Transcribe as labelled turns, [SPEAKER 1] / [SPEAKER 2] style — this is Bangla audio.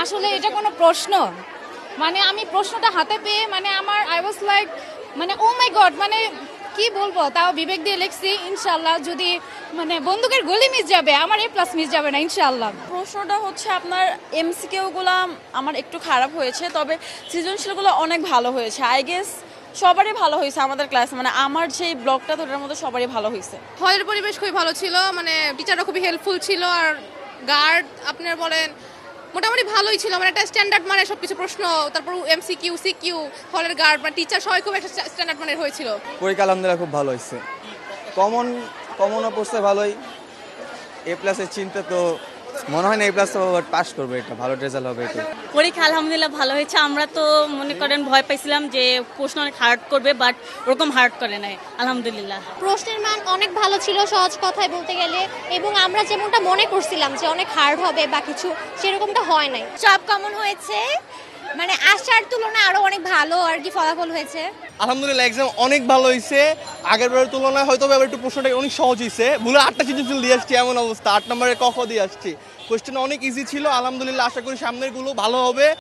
[SPEAKER 1] আসলে এটা কোনো প্রশ্ন? মানে আমি প্রশ্নটা হাতে পেয়ে মানে আমার আই ওয়াজ লাইক মানে ও মাই গড, মানে কি বলবো, তাও বিবেক দিয়ে লিখছি। ইনশাআল্লাহ যদি মানে বন্দুকের গুলি মিস যাবে, আমার A+ মিস যাবে না ইনশাআল্লাহ।
[SPEAKER 2] প্রশ্নটা হচ্ছে আপনার এমসিকিউগুলো আমার একটু খারাপ হয়েছে, তবে সৃজনশীলগুলো অনেক ভালো হয়েছে। আই গেস সবারই ভালো হয়েছে আমাদের ক্লাসে, মানে আমার যেই ব্লগটা তো ওটার মধ্যে সবারই ভালো হয়েছে।
[SPEAKER 3] হলের পরিবেশ খুবই ভালো ছিল, মানে টিচাররা খুবই হেল্পফুল ছিল। আর গার্ড আপনার বলেন মোটামুটি ভালোই ছিল, মানে একটা স্ট্যান্ডার্ড মানে সবকিছু প্রশ্ন, তারপর MCQ CQ, হলের গার্ড মানে টিচার সবাই খুব একটা স্ট্যান্ডার্ড মানের হয়েছিল।
[SPEAKER 4] পরীক্ষা আলহামদুলিল্লাহ খুব ভালো হয়েছে। কমন কমনও পড়ছে ভালোই। A+-এর চিন্তা তো মনে হয় না A+ তো পাস করবে, এটা ভালো রেজাল্ট হবে এটা।
[SPEAKER 5] পরীক্ষা আলহামদুলিল্লাহ ভালো হয়েছে। আমরা তো মনে করেন ভয় পাইছিলাম যে প্রশ্ন অনেক হার্ড করবে, বাট ওরকম হার্ড করে নাই আলহামদুলিল্লাহ।
[SPEAKER 6] প্রশ্নের মান অনেক ভালো ছিল, সহজ কথায় বলতে গেলে, এবং আমরা যেমনটা মনে করছিলাম যে অনেক হার্ড হবে বা কিছু, সেরকমটা হয় নাই।
[SPEAKER 7] সব কমন হয়েছে, মানে আশার তুলনায় আরো অনেক ভালো আর কি ফলাফল হয়েছে।
[SPEAKER 8] আলহামদুলিল্লাহ এক্সাম অনেক ভালো হয়েছে। আগের বারের তুলনায় হয়তো এবার একটু প্রশ্নটা অনেক সহজ হয়েছে। ভুলে 8টা সৃজনশীল দিয়ে আসছি, এমন অবস্থা। 8 নম্বরে ক খ দিয়ে আসছি। কোয়েশ্চেন অনেক ইজি ছিল। আলহামদুলিল্লাহ আশা করি সামনের গুলো ভালো হবে।